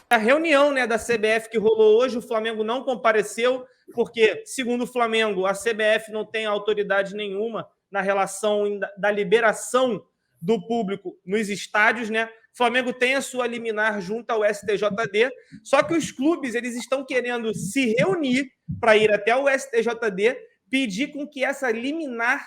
a reunião, né, da CBF que rolou hoje, o Flamengo não compareceu, porque, segundo o Flamengo, a CBF não tem autoridade nenhuma na relação da liberação do público nos estádios, né? O Flamengo tem a sua liminar junto ao STJD, só que os clubes eles estão querendo se reunir para ir até o STJD, pedir com que essa liminar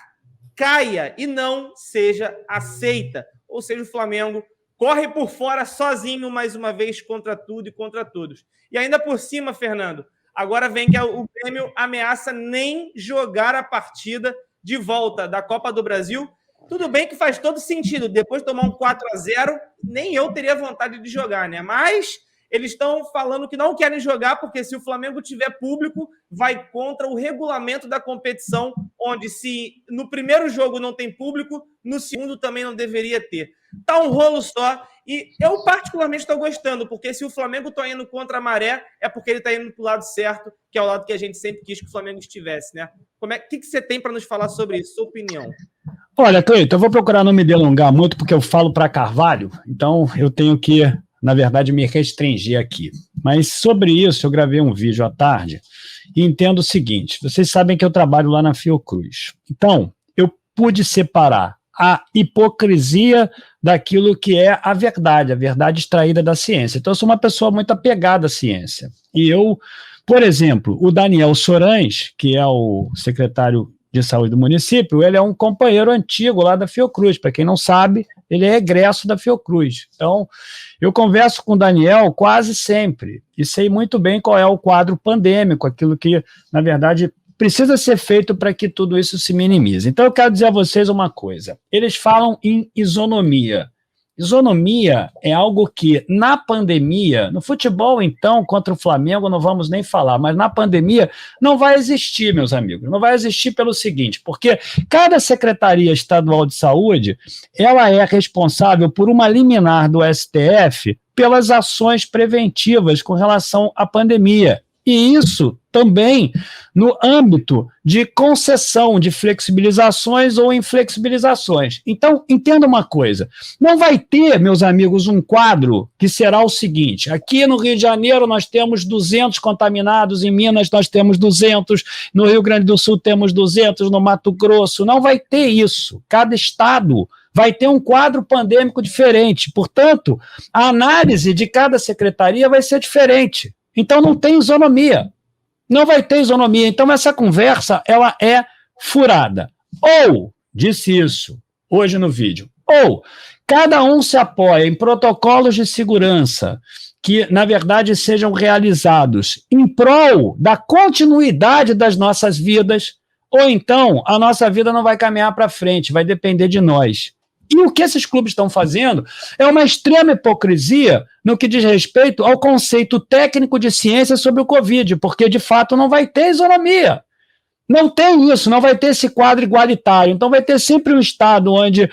caia e não seja aceita. Ou seja, o Flamengo corre por fora sozinho, mais uma vez, contra tudo e contra todos. E ainda por cima, Fernando, agora vem que o Grêmio ameaça nem jogar a partida de volta da Copa do Brasil. Tudo bem que faz todo sentido. Depois de tomar um 4-0, nem eu teria vontade de jogar, né? Mas eles estão falando que não querem jogar porque se o Flamengo tiver público, vai contra o regulamento da competição, onde se no primeiro jogo não tem público, no segundo também não deveria ter. Tá um rolo só e eu particularmente estou gostando, porque se o Flamengo está indo contra a maré, é porque ele está indo para o lado certo, que é o lado que a gente sempre quis que o Flamengo estivesse, né? O que você tem para nos falar sobre isso, sua opinião? Olha, Cleiton, eu vou procurar não me delongar muito, porque eu falo para Carvalho, então eu tenho que, na verdade, me restringir aqui. Mas sobre isso, eu gravei um vídeo à tarde e entendo o seguinte, vocês sabem que eu trabalho lá na Fiocruz. Então, eu pude separar a hipocrisia daquilo que é a verdade extraída da ciência. Então, eu sou uma pessoa muito apegada à ciência. E eu, por exemplo, o Daniel Sorães, que é o secretário de saúde do município, ele é um companheiro antigo lá da Fiocruz. Para quem não sabe, ele é egresso da Fiocruz. Então, eu converso com o Daniel quase sempre e sei muito bem qual é o quadro pandêmico, aquilo que, na verdade, precisa ser feito para que tudo isso se minimize. Então, eu quero dizer a vocês uma coisa. Eles falam em isonomia. Isonomia é algo que, na pandemia, no futebol, então, contra o Flamengo, não vamos nem falar, mas na pandemia não vai existir, meus amigos. Não vai existir pelo seguinte, porque cada Secretaria Estadual de Saúde, ela é responsável por uma liminar do STF pelas ações preventivas com relação à pandemia. E isso também no âmbito de concessão de flexibilizações ou inflexibilizações. Então, entenda uma coisa, não vai ter, meus amigos, um quadro que será o seguinte, aqui no Rio de Janeiro nós temos 200 contaminados, em Minas nós temos 200, no Rio Grande do Sul temos 200, no Mato Grosso, não vai ter isso. Cada estado vai ter um quadro pandêmico diferente, portanto, a análise de cada secretaria vai ser diferente. Então não tem isonomia, não vai ter isonomia. Então essa conversa, ela é furada. Ou, disse isso hoje no vídeo, ou cada um se apoia em protocolos de segurança que, na verdade, sejam realizados em prol da continuidade das nossas vidas, ou então a nossa vida não vai caminhar para frente, vai depender de nós. E o que esses clubes estão fazendo é uma extrema hipocrisia no que diz respeito ao conceito técnico de ciência sobre o Covid, porque, de fato, não vai ter isonomia. Não tem isso, não vai ter esse quadro igualitário. Então, vai ter sempre um estado onde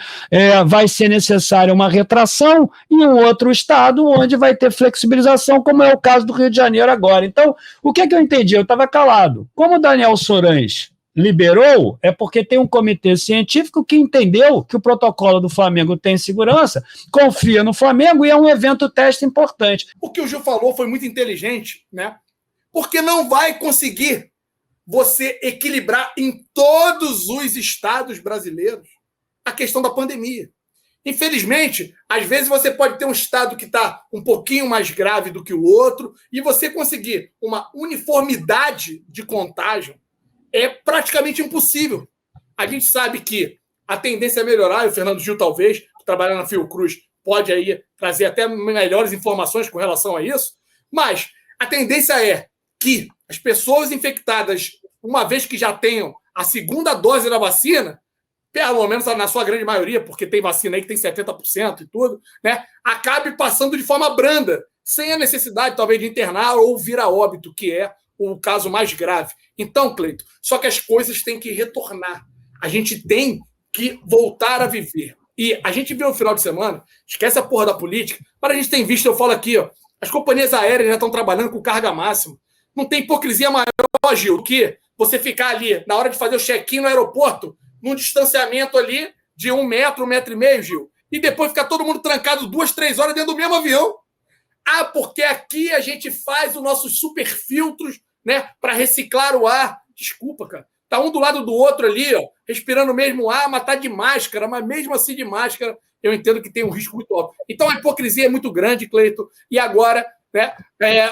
vai ser necessária uma retração e um outro estado onde vai ter flexibilização, como é o caso do Rio de Janeiro agora. Então, o que eu entendi? Eu estava calado. Como o Daniel Sorães liberou, é porque tem um comitê científico que entendeu que o protocolo do Flamengo tem segurança, confia no Flamengo e é um evento teste importante. O que o Gil falou foi muito inteligente, né? Porque não vai conseguir você equilibrar em todos os estados brasileiros a questão da pandemia. Infelizmente, às vezes você pode ter um estado que está um pouquinho mais grave do que o outro e você conseguir uma uniformidade de contágio é praticamente impossível. A gente sabe que a tendência é melhorar, e o Fernando Gil, talvez, trabalhando na Fiocruz, pode aí trazer até melhores informações com relação a isso, mas a tendência é que as pessoas infectadas, uma vez que já tenham a segunda dose da vacina, pelo menos na sua grande maioria, porque tem vacina aí que tem 70% e tudo, né, acabe passando de forma branda, sem a necessidade, talvez, de internar ou vir a óbito, que é o caso mais grave. Então, Cleiton, só que as coisas têm que retornar. A gente tem que voltar a viver. E a gente viu no final de semana, esquece a porra da política, mas a gente tem visto, eu falo aqui, ó, as companhias aéreas já estão trabalhando com carga máxima. Não tem hipocrisia maior, Gil, do que você ficar ali, na hora de fazer o check-in no aeroporto, num distanciamento ali de 1 metro, 1,5 metro, Gil, e depois ficar todo mundo trancado 2, 3 horas dentro do mesmo avião. Ah, porque aqui a gente faz os nossos super filtros, né, para reciclar o ar. Desculpa, cara. Tá um do lado do outro ali, ó, respirando o mesmo ar, mas tá de máscara, mas mesmo assim de máscara, eu entendo que tem um risco muito alto. Então a hipocrisia é muito grande, Cleiton, e agora, né,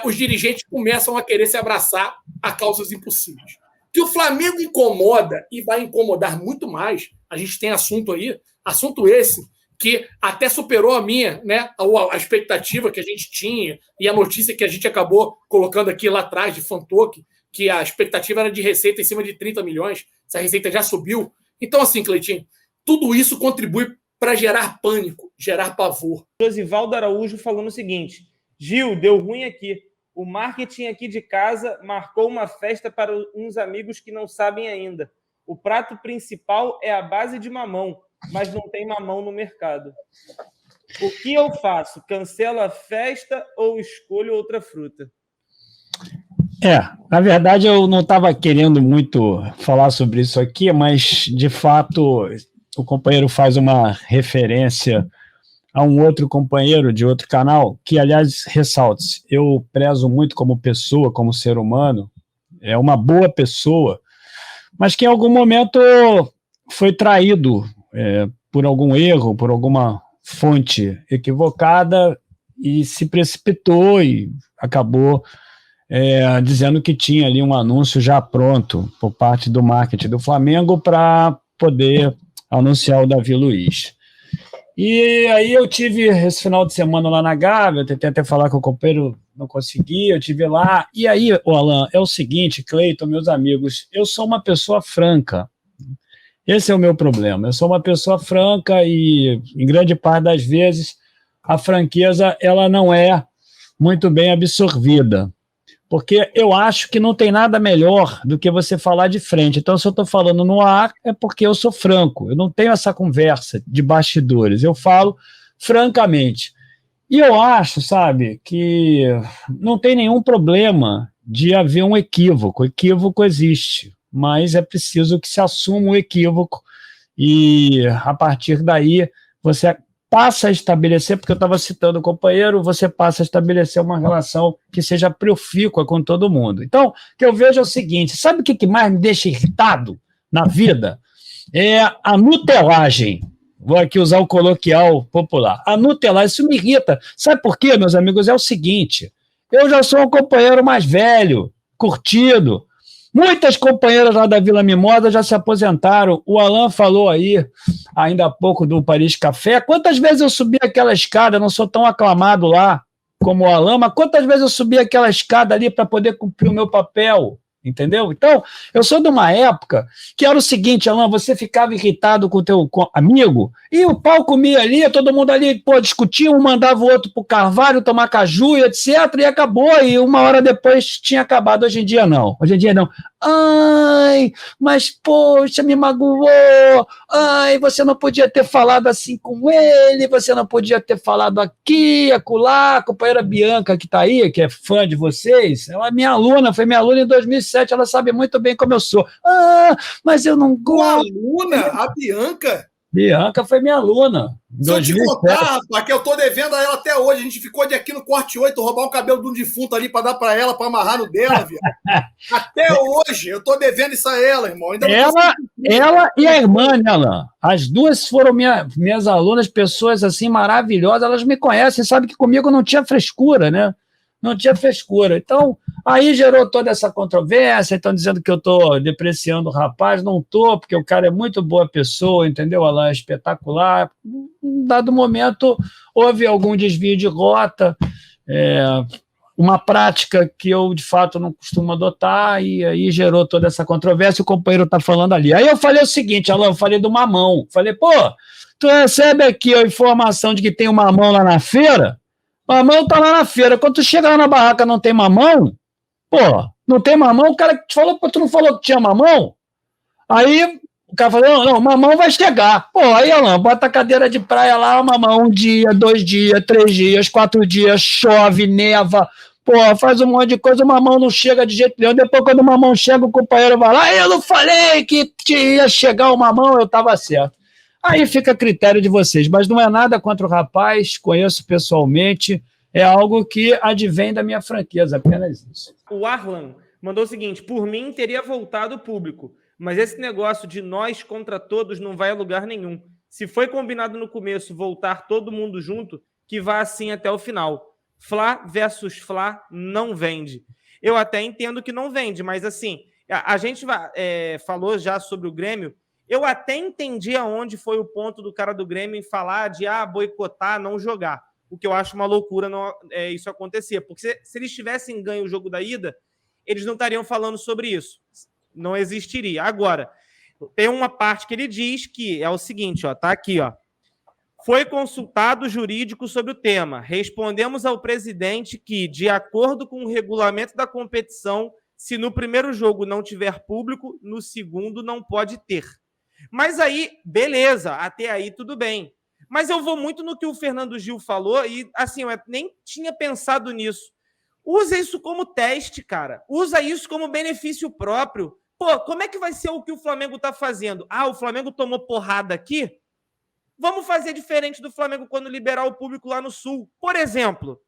os dirigentes começam a querer se abraçar a causas impossíveis. Que o Flamengo incomoda e vai incomodar muito mais. A gente tem assunto aí, assunto esse que até superou a minha, né, a expectativa que a gente tinha e a notícia que a gente acabou colocando aqui lá atrás de Fantoque, que a expectativa era de receita em cima de 30 milhões, essa receita já subiu. Então, assim, Cleitinho, tudo isso contribui para gerar pânico, gerar pavor. Josivaldo Araújo falando o seguinte: Gil, deu ruim aqui. O marketing aqui de casa marcou uma festa para uns amigos que não sabem ainda. O prato principal é a base de mamão, mas não tem mamão no mercado. O que eu faço? Cancelo a festa ou escolho outra fruta? Na verdade eu não estava querendo muito falar sobre isso aqui, mas de fato o companheiro faz uma referência a um outro companheiro de outro canal, que aliás, ressalte-se, eu prezo muito como pessoa, como ser humano, é uma boa pessoa, mas que em algum momento foi traído por algum erro, por alguma fonte equivocada e se precipitou e acabou dizendo que tinha ali um anúncio já pronto por parte do marketing do Flamengo para poder anunciar o Davi Luiz. E aí eu tive esse final de semana lá na Gávea, eu tentei até falar com o companheiro, não consegui, eu tive lá. E aí, Alan, é o seguinte, Cleiton, meus amigos, eu sou uma pessoa franca. Esse é o meu problema. Eu sou uma pessoa franca e, em grande parte das vezes, a franqueza ela não é muito bem absorvida. Porque eu acho que não tem nada melhor do que você falar de frente. Então, se eu estou falando no ar, é porque eu sou franco. Eu não tenho essa conversa de bastidores. Eu falo francamente. E eu acho, sabe, que não tem nenhum problema de haver um equívoco. O equívoco existe, mas é preciso que se assuma o equívoco e, a partir daí, você passa a estabelecer, porque eu estava citando o companheiro, você passa a estabelecer uma relação que seja profícua com todo mundo. Então, o que eu vejo é o seguinte, sabe o que mais me deixa irritado na vida? É a nutelagem. Vou aqui usar o coloquial popular. A nutelagem, isso me irrita. Sabe por quê, meus amigos? É o seguinte, eu já sou um companheiro mais velho, curtido. Muitas companheiras lá da Vila Mimosa já se aposentaram. O Alan falou aí, ainda há pouco, do Paris Café. Quantas vezes eu subi aquela escada? Eu não sou tão aclamado lá como o Alan, mas quantas vezes eu subi aquela escada ali para poder cumprir o meu papel? Entendeu? Então, eu sou de uma época que era o seguinte, Alan, você ficava irritado com o teu amigo e o pau comia ali, todo mundo ali, discutia, um mandava o outro pro Carvalho tomar caju e etc, e acabou, e uma hora depois tinha acabado. Hoje em dia não. Ai, mas poxa, me magoou, ai, você não podia ter falado assim com ele, você não podia ter falado aqui, acolá. A companheira Bianca que está aí, que é fã de vocês, ela é minha aluna, foi minha aluna em 2007, ela sabe muito bem como eu sou. Mas eu não gosto. Uma aluna? A Bianca? Bianca foi minha aluna. Se eu te contar, rapaz, que eu tô devendo a ela até hoje. A gente ficou de aqui no corte 8, roubar o cabelo de um defunto ali pra dar pra ela, pra amarrar no dela, viu? Até hoje, eu tô devendo isso a ela, irmão. Ainda ela e a irmã, né, Alain? As duas foram minhas alunas, pessoas assim maravilhosas. Elas me conhecem, sabem que comigo não tinha frescura, né? Não tinha frescura. Então, aí gerou toda essa controvérsia, estão dizendo que eu estou depreciando o rapaz, não estou, porque o cara é muito boa pessoa, entendeu? Ela é espetacular. Em dado momento, houve algum desvio de rota, uma prática que eu, de fato, não costumo adotar, e aí gerou toda essa controvérsia, o companheiro está falando ali. Aí eu falei o seguinte, Alain, eu falei do mamão. Falei, tu recebe aqui a informação de que tem um mamão lá na feira? Mamão tá lá na feira. Quando tu chega lá na barraca não tem mamão, não tem mamão, o cara te falou, tu não falou que tinha mamão? Aí o cara falou, não, mamão vai chegar. Aí, Alain, bota a cadeira de praia lá, mamão, 1 dia, 2 dias, 3 dias, 4 dias, chove, neva, faz um monte de coisa, o mamão não chega de jeito nenhum. Depois, quando o mamão chega, o companheiro vai lá, eu não falei que ia chegar o mamão, eu tava certo. Aí fica a critério de vocês, mas não é nada contra o rapaz, conheço pessoalmente, é algo que advém da minha franqueza, apenas isso. O Arlan mandou o seguinte: por mim teria voltado o público, mas esse negócio de nós contra todos não vai a lugar nenhum. Se foi combinado no começo voltar todo mundo junto, que vá assim até o final. Fla versus Fla não vende. Eu até entendo que não vende, mas assim, a gente falou já sobre o Grêmio, eu até entendi aonde foi o ponto do cara do Grêmio em falar de boicotar, não jogar. O que eu acho uma loucura isso acontecer. Porque se eles tivessem ganho o jogo da ida, eles não estariam falando sobre isso. Não existiria. Agora, tem uma parte que ele diz que é o seguinte, ó, tá aqui, ó. Foi consultado o jurídico sobre o tema. Respondemos ao presidente que, de acordo com o regulamento da competição, se no primeiro jogo não tiver público, no segundo não pode ter. Mas aí, beleza, até aí tudo bem. Mas eu vou muito no que o Fernando Gil falou e, assim, eu nem tinha pensado nisso. Usa isso como teste, cara. Usa isso como benefício próprio. Pô, como é que vai ser o que o Flamengo está fazendo? O Flamengo tomou porrada aqui? Vamos fazer diferente do Flamengo quando liberar o público lá no Sul. Por exemplo,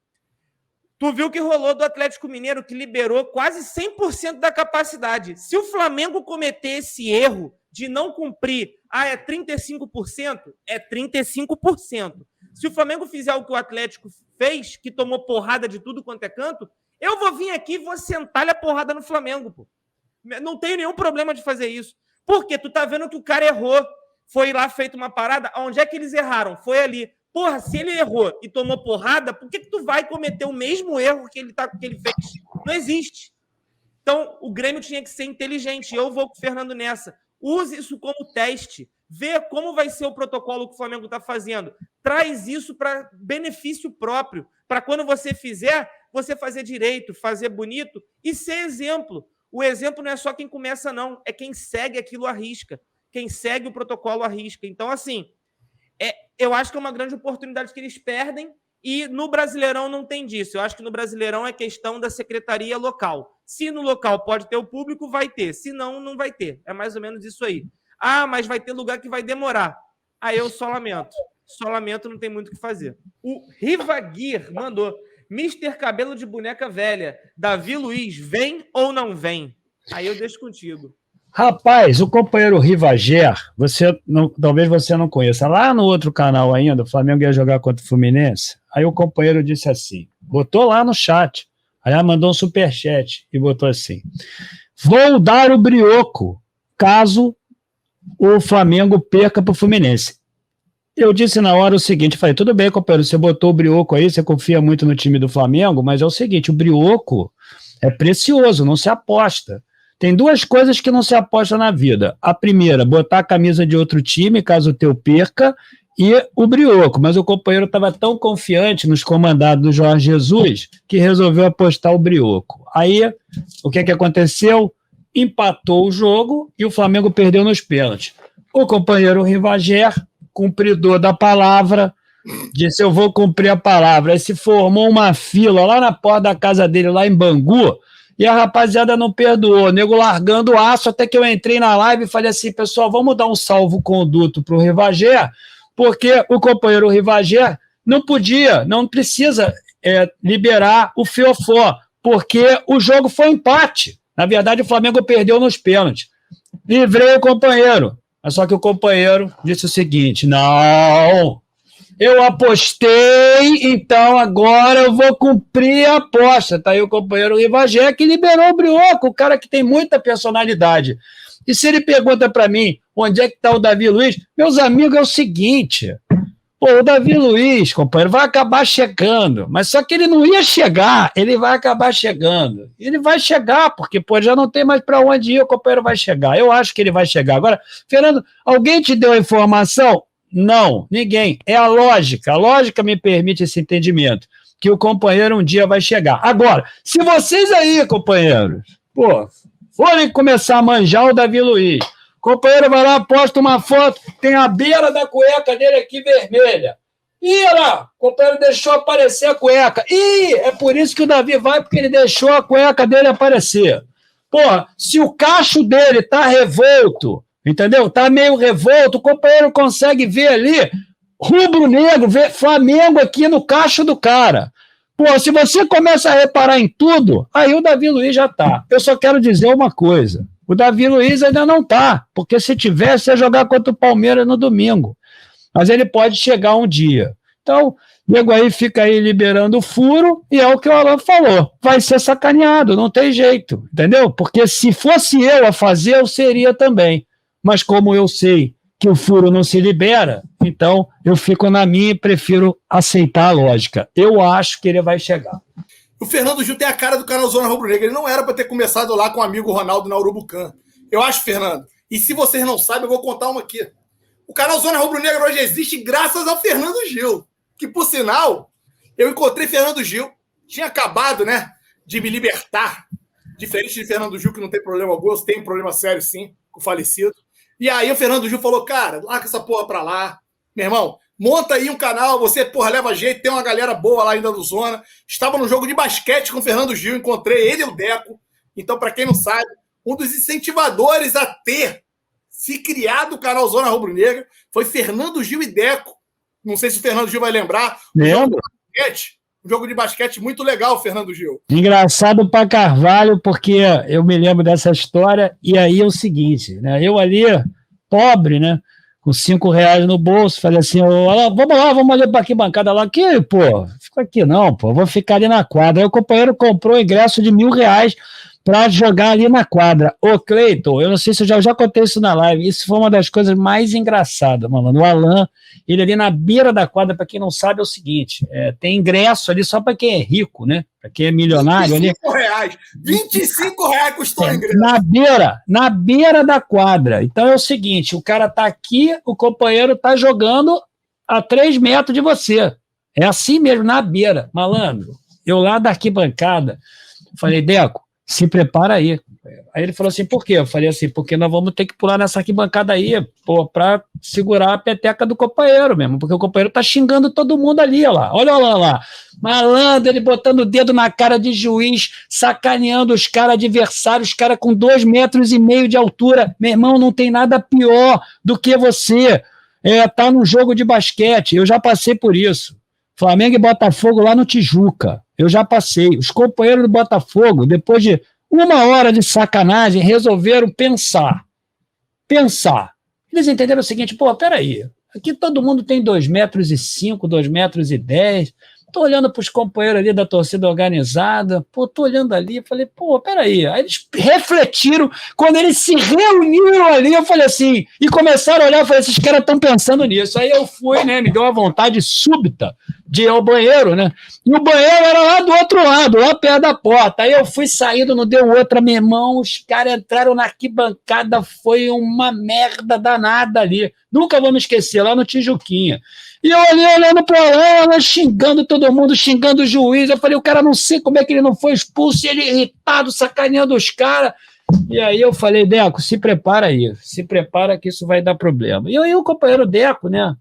tu viu que rolou do Atlético Mineiro, que liberou quase 100% da capacidade. Se o Flamengo cometer esse erro de não cumprir, é 35%, é 35%. Se o Flamengo fizer o que o Atlético fez, que tomou porrada de tudo quanto é canto, eu vou vir aqui e vou sentar-lhe a porrada no Flamengo, pô. Não tenho nenhum problema de fazer isso. Porque tu tá vendo que o cara errou. Foi lá feito uma parada. Onde é que eles erraram? Foi ali. Porra, se ele errou e tomou porrada, por que tu vai cometer o mesmo erro que ele fez? Não existe. Então, o Grêmio tinha que ser inteligente. Eu vou com o Fernando nessa. Use isso como teste. Vê como vai ser o protocolo que o Flamengo está fazendo. Traz isso para benefício próprio. Para quando você fizer, você fazer direito, fazer bonito e ser exemplo. O exemplo não é só quem começa, não. É quem segue aquilo à risca. Quem segue o protocolo à risca. Então, assim, eu acho que é uma grande oportunidade que eles perdem e no Brasileirão não tem disso. Eu acho que no Brasileirão é questão da secretaria local. Se no local pode ter o público, vai ter. Se não, não vai ter. É mais ou menos isso aí. Mas vai ter lugar que vai demorar. Aí eu só lamento. Só lamento, não tem muito o que fazer. O Rivaguir mandou: Mister Cabelo de Boneca Velha, Davi Luiz, vem ou não vem? Aí eu deixo contigo. Rapaz, o companheiro Rivager, talvez você não conheça, lá no outro canal ainda, o Flamengo ia jogar contra o Fluminense, aí o companheiro disse assim, botou lá no chat, aí mandou um superchat e botou assim: vou dar o brioco caso o Flamengo perca para o Fluminense. Eu disse na hora o seguinte, falei, tudo bem, companheiro, você botou o brioco aí, você confia muito no time do Flamengo, mas é o seguinte, o brioco é precioso, não se aposta. Tem duas coisas que não se aposta na vida. A primeira, botar a camisa de outro time, caso o teu perca, e o brioco. Mas o companheiro estava tão confiante nos comandados do Jorge Jesus que resolveu apostar o brioco. Aí, o que aconteceu? Empatou o jogo e o Flamengo perdeu nos pênaltis. O companheiro Rivager, cumpridor da palavra, disse, eu vou cumprir a palavra. Aí se formou uma fila lá na porta da casa dele, lá em Bangu, e a rapaziada não perdoou, o nego largando o aço, até que eu entrei na live e falei assim, pessoal, vamos dar um salvo-conduto para o Rivager, porque o companheiro Rivager não precisa liberar o fiofó, porque o jogo foi empate. Na verdade, o Flamengo perdeu nos pênaltis. Livrei o companheiro. Mas só que o companheiro disse o seguinte, não, eu apostei, então agora eu vou cumprir a aposta. Tá aí o companheiro Rivager que liberou o brioco, o cara que tem muita personalidade. E se ele pergunta para mim onde é que está o Davi Luiz, meus amigos, é o seguinte, o Davi Luiz, companheiro, vai acabar chegando, mas só que ele não ia chegar, ele vai acabar chegando. Ele vai chegar, porque já não tem mais para onde ir, o companheiro vai chegar. Eu acho que ele vai chegar. Agora, Fernando, alguém te deu a informação? Não, ninguém. É a lógica me permite esse entendimento, que o companheiro um dia vai chegar. Agora, se vocês aí, companheiros, forem começar a manjar o Davi Luiz, o companheiro vai lá, posta uma foto, tem a beira da cueca dele aqui vermelha. Ih, olha lá, o companheiro deixou aparecer a cueca. Ih, é por isso que o Davi vai, porque ele deixou a cueca dele aparecer. Se o cacho dele tá revolto, entendeu? Tá meio revolto, o companheiro consegue ver ali rubro-negro, ver Flamengo aqui no cacho do cara. Pô, se você começa a reparar em tudo, aí o Davi Luiz já tá. Eu só quero dizer uma coisa. O Davi Luiz ainda não tá, porque se tivesse, ia jogar contra o Palmeiras no domingo. Mas ele pode chegar um dia. Então, o nego aí fica aí liberando o furo, e é o que o Alan falou. Vai ser sacaneado, não tem jeito, entendeu? Porque se fosse eu a fazer, eu seria também. Mas como eu sei que o furo não se libera, então eu fico na minha e prefiro aceitar a lógica. Eu acho que ele vai chegar. O Fernando Gil tem a cara do canal Zona Rubro Negra. Ele não era para ter começado lá com o amigo Ronaldo na Urubucan. Eu acho, Fernando. E se vocês não sabem, eu vou contar uma aqui. O canal Zona Rubro Negra hoje existe graças ao Fernando Gil. Que, por sinal, eu encontrei Fernando Gil. Tinha acabado, né, de me libertar. Diferente de Fernando Gil, que não tem problema algum. Tem um problema sério, sim, com o falecido. E aí o Fernando Gil falou, cara, larga essa porra pra lá. Meu irmão, monta aí um canal, você, porra, leva jeito, tem uma galera boa lá ainda no Zona. Estava no jogo de basquete com o Fernando Gil, encontrei ele e o Deco. Então, para quem não sabe, um dos incentivadores a ter se criado o canal Zona Rubro Negra foi Fernando Gil e Deco. Não sei se o Fernando Gil vai lembrar. Um jogo de basquete muito legal, Fernando Gil. Engraçado pra Carvalho, porque eu me lembro dessa história, e aí é o seguinte, né? Eu ali, pobre, né? Com R$5 no bolso, falei assim, vamos lá, vamos ali para aqui, bancada lá. Aqui, pô, fica aqui não, pô, vou ficar ali na quadra. Aí o companheiro comprou o ingresso de R$1.000 para jogar ali na quadra. Ô, Cleiton, eu não sei se eu já contei isso na live, isso foi uma das coisas mais engraçadas, mano. O Alan, ele ali na beira da quadra, para quem não sabe, é o seguinte, tem ingresso ali só para quem é rico, né? Para quem é milionário. R$25. R$25 custou o ingresso. Na beira da quadra. Então é o seguinte, o cara tá aqui, o companheiro tá jogando a 3 metros de você. É assim mesmo, na beira. Malandro, eu lá da arquibancada, falei, Deco, se prepara aí. Aí ele falou assim, por quê? Eu falei assim, porque nós vamos ter que pular nessa arquibancada aí, pô, pra segurar a peteca do companheiro mesmo, porque o companheiro tá xingando todo mundo ali, ó lá. Olha lá. Malandro, ele botando o dedo na cara de juiz, sacaneando os caras adversários, os caras com 2,5 metros de altura. Meu irmão, não tem nada pior do que você tá num jogo de basquete. Eu já passei por isso. Flamengo e Botafogo lá no Tijuca. Eu já passei. Os companheiros do Botafogo, depois de 1 hora de sacanagem, resolveram pensar. Eles entenderam o seguinte, pô, peraí, aqui todo mundo tem 2,5 metros, 2,10 metros. Tô olhando para os companheiros ali da torcida organizada, pô, tô olhando ali, falei, pô, peraí. Aí eles refletiram, quando eles se reuniram ali, eu falei assim, e começaram a olhar, eu falei, esses caras estão pensando nisso. Aí eu fui, né, me deu uma vontade súbita de ir ao banheiro, né, e o banheiro era lá do outro lado, lá perto da porta. Aí eu fui saindo, não deu outra, meu irmão, os caras entraram na arquibancada, foi uma merda danada ali. Nunca vou me esquecer, lá no Tijuquinha. E eu ali olhando para ela, xingando todo mundo, xingando o juiz. Eu falei, o cara não sei como é que ele não foi expulso, e ele irritado, sacaneando os caras. E aí eu falei, Deco, se prepara aí, se prepara que isso vai dar problema. E aí o companheiro Deco, né?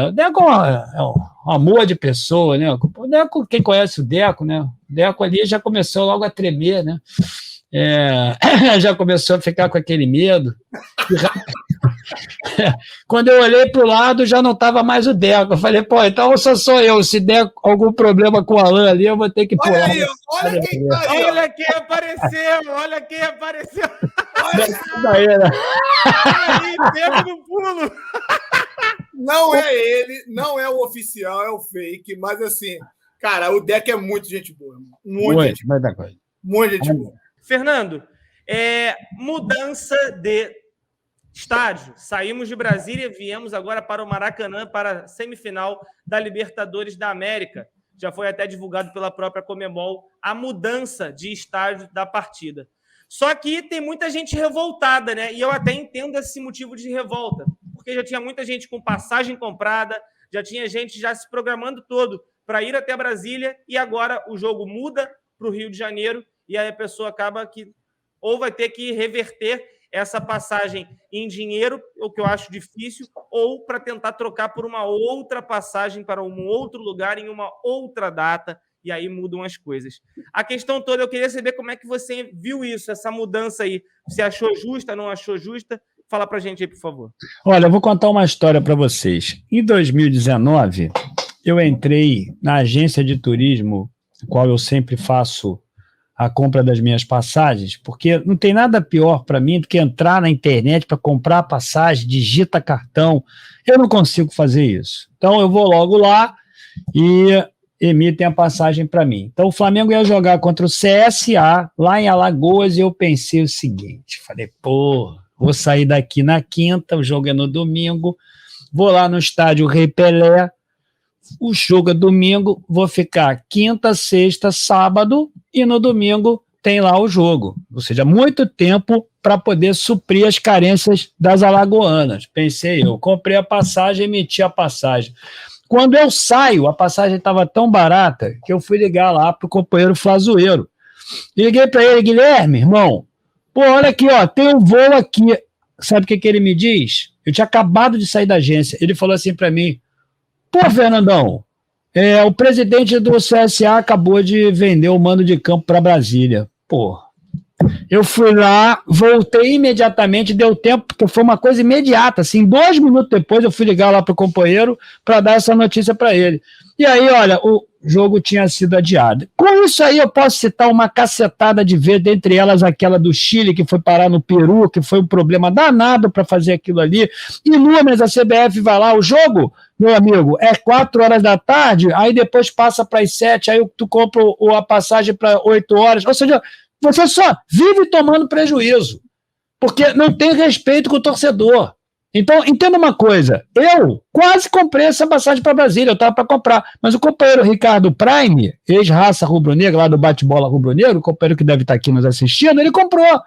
O Deco é um amor de pessoa, né? O Deco, quem conhece o Deco, né? O Deco ali já começou logo a tremer, né? Já começou a ficar com aquele medo. Quando eu olhei para o lado, já não estava mais o Deco. Eu falei, pô, então só sou eu. Se der algum problema com o Alan ali, eu vou ter que pular. Olha quem tá aí. Olha quem apareceu. Daí, né? Aí, pego no pulo. Não é ele, não é o oficial, é o fake. Mas assim, cara, o Deco é muito gente boa. Muito gente boa. Fernando, mudança de estádio. Saímos de Brasília, viemos agora para o Maracanã para a semifinal da Libertadores da América. Já foi até divulgado pela própria Conmebol a mudança de estádio da partida. Só que tem muita gente revoltada, né? E eu até entendo esse motivo de revolta, porque já tinha muita gente com passagem comprada, já tinha gente já se programando todo para ir até Brasília, e agora o jogo muda para o Rio de Janeiro, e aí a pessoa acaba que ou vai ter que reverter essa passagem em dinheiro, o que eu acho difícil, ou para tentar trocar por uma outra passagem para um outro lugar em uma outra data, e aí mudam as coisas. A questão toda, eu queria saber como é que você viu isso, essa mudança aí. Você achou justa, não achou justa? Fala para a gente aí, por favor. Olha, eu vou contar uma história para vocês. Em 2019, eu entrei na agência de turismo qual eu sempre faço a compra das minhas passagens, porque não tem nada pior para mim do que entrar na internet para comprar a passagem, digita cartão. Eu não consigo fazer isso. Então eu vou logo lá e emitem a passagem para mim. Então o Flamengo ia jogar contra o CSA lá em Alagoas e eu pensei o seguinte, falei, pô, vou sair daqui na quinta, o jogo é no domingo, vou lá no estádio Rei Pelé, o jogo é domingo, vou ficar quinta, sexta, sábado e no domingo tem lá o jogo. Ou seja, muito tempo para poder suprir as carências das alagoanas. Pensei eu, comprei a passagem, emiti a passagem. Quando eu saio, a passagem estava tão barata que eu fui ligar lá para o companheiro Flazoeiro. Liguei para ele, Guilherme, irmão, pô, olha aqui, ó, tem um voo aqui. Sabe o que ele me diz? Eu tinha acabado de sair da agência. Ele falou assim para mim, pô, Fernandão, o presidente do CSA acabou de vender o mando de campo para Brasília. Pô, eu fui lá, voltei imediatamente, deu tempo, porque foi uma coisa imediata, assim, 2 minutos depois eu fui ligar lá para o companheiro para dar essa notícia para ele. E aí, olha, o jogo tinha sido adiado. Com isso aí eu posso citar uma cacetada de vezes, dentre elas aquela do Chile, que foi parar no Peru, que foi um problema danado para fazer aquilo ali. Inúmeras, a CBF vai lá, o jogo, meu amigo, é 4 horas da tarde, aí depois passa para as 7, aí tu compra a passagem para 8 horas, ou seja, você só vive tomando prejuízo, porque não tem respeito com o torcedor. Então, entenda uma coisa, eu quase comprei essa passagem para Brasília, eu estava para comprar, mas o companheiro Ricardo Prime, ex-raça rubro-negra, lá do bate-bola rubro-negro, o companheiro que deve estar aqui nos assistindo, ele comprou,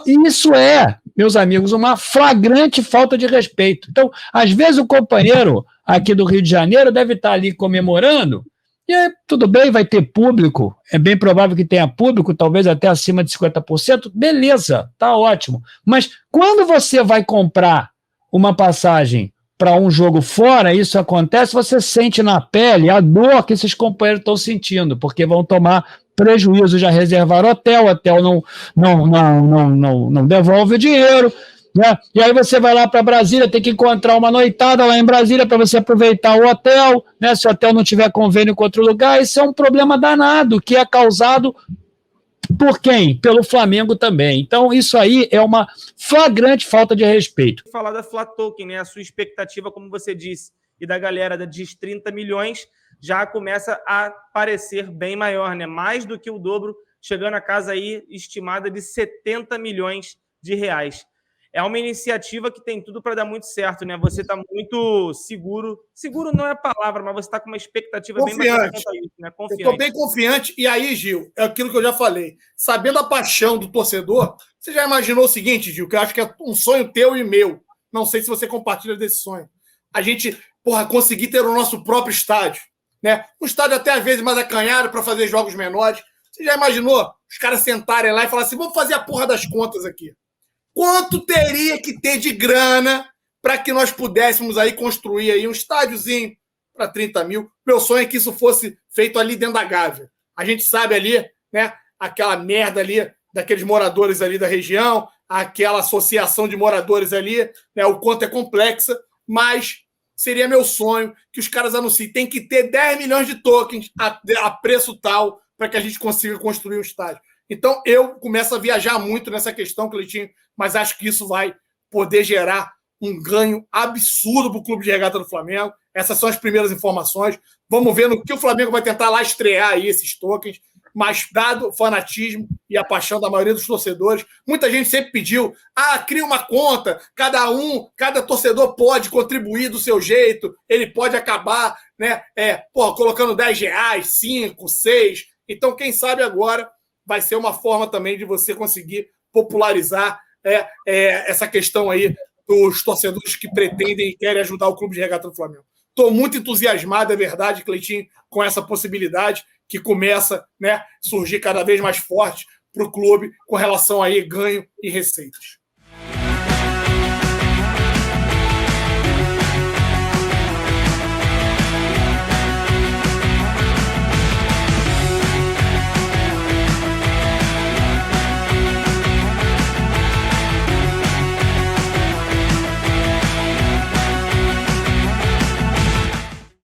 e isso é, meus amigos, uma flagrante falta de respeito. Então, às vezes o companheiro aqui do Rio de Janeiro deve estar ali comemorando, e aí, tudo bem, vai ter público, é bem provável que tenha público, talvez até acima de 50%, beleza, tá ótimo. Mas quando você vai comprar uma passagem para um jogo fora, isso acontece, você sente na pele a dor que esses companheiros estão sentindo, porque vão tomar prejuízo, já reservaram hotel, o hotel não devolve o dinheiro, né? E aí você vai lá para Brasília, tem que encontrar uma noitada lá em Brasília para você aproveitar o hotel, né? Se o hotel não tiver convênio com outro lugar, isso é um problema danado, que é causado por quem? Pelo Flamengo também. Então isso aí é uma flagrante falta de respeito. Falar da Fla Token, né? A sua expectativa, como você disse, e da galera de 30 milhões, já começa a parecer bem maior, né? Mais do que o dobro, chegando a casa aí estimada de 70 milhões de reais. É uma iniciativa que tem tudo para dar muito certo, né? Você está muito seguro. Seguro não é a palavra, mas você está com uma expectativa confiante. Bem bacana quanto a isso, né? Confiante. Eu estou bem confiante. E aí, Gil, é aquilo que eu já falei. Sabendo a paixão do torcedor, você já imaginou o seguinte, Gil, que eu acho que é um sonho teu e meu. Não sei se você compartilha desse sonho. A gente, conseguir ter o nosso próprio estádio, né? Um estádio até às vezes mais acanhado para fazer jogos menores. Você já imaginou os caras sentarem lá e falar assim, vamos fazer a porra das contas aqui. Quanto teria que ter de grana para que nós pudéssemos aí construir aí um estádiozinho para 30 mil? Meu sonho é que isso fosse feito ali dentro da Gávea. A gente sabe ali, né, aquela merda ali daqueles moradores ali da região, aquela associação de moradores ali, né, o quanto é complexa, mas seria meu sonho que os caras anunciem. Tem que ter 10 milhões de tokens a preço tal para que a gente consiga construir um estádio. Então, eu começo a viajar muito nessa questão, Cleitinho, mas acho que isso vai poder gerar um ganho absurdo para o Clube de Regata do Flamengo. Essas são as primeiras informações. Vamos ver no que o Flamengo vai tentar lá estrear aí esses tokens, mas dado o fanatismo e a paixão da maioria dos torcedores, muita gente sempre pediu, cria uma conta, cada torcedor pode contribuir do seu jeito, ele pode acabar, né, colocando R$10, 5, 6. Então, quem sabe agora vai ser uma forma também de você conseguir popularizar essa questão aí dos torcedores que pretendem e querem ajudar o Clube de Regata do Flamengo. Estou muito entusiasmado, é verdade, Cleitinho, com essa possibilidade que começa, né, surgir cada vez mais forte para o clube com relação a ganho e receitas.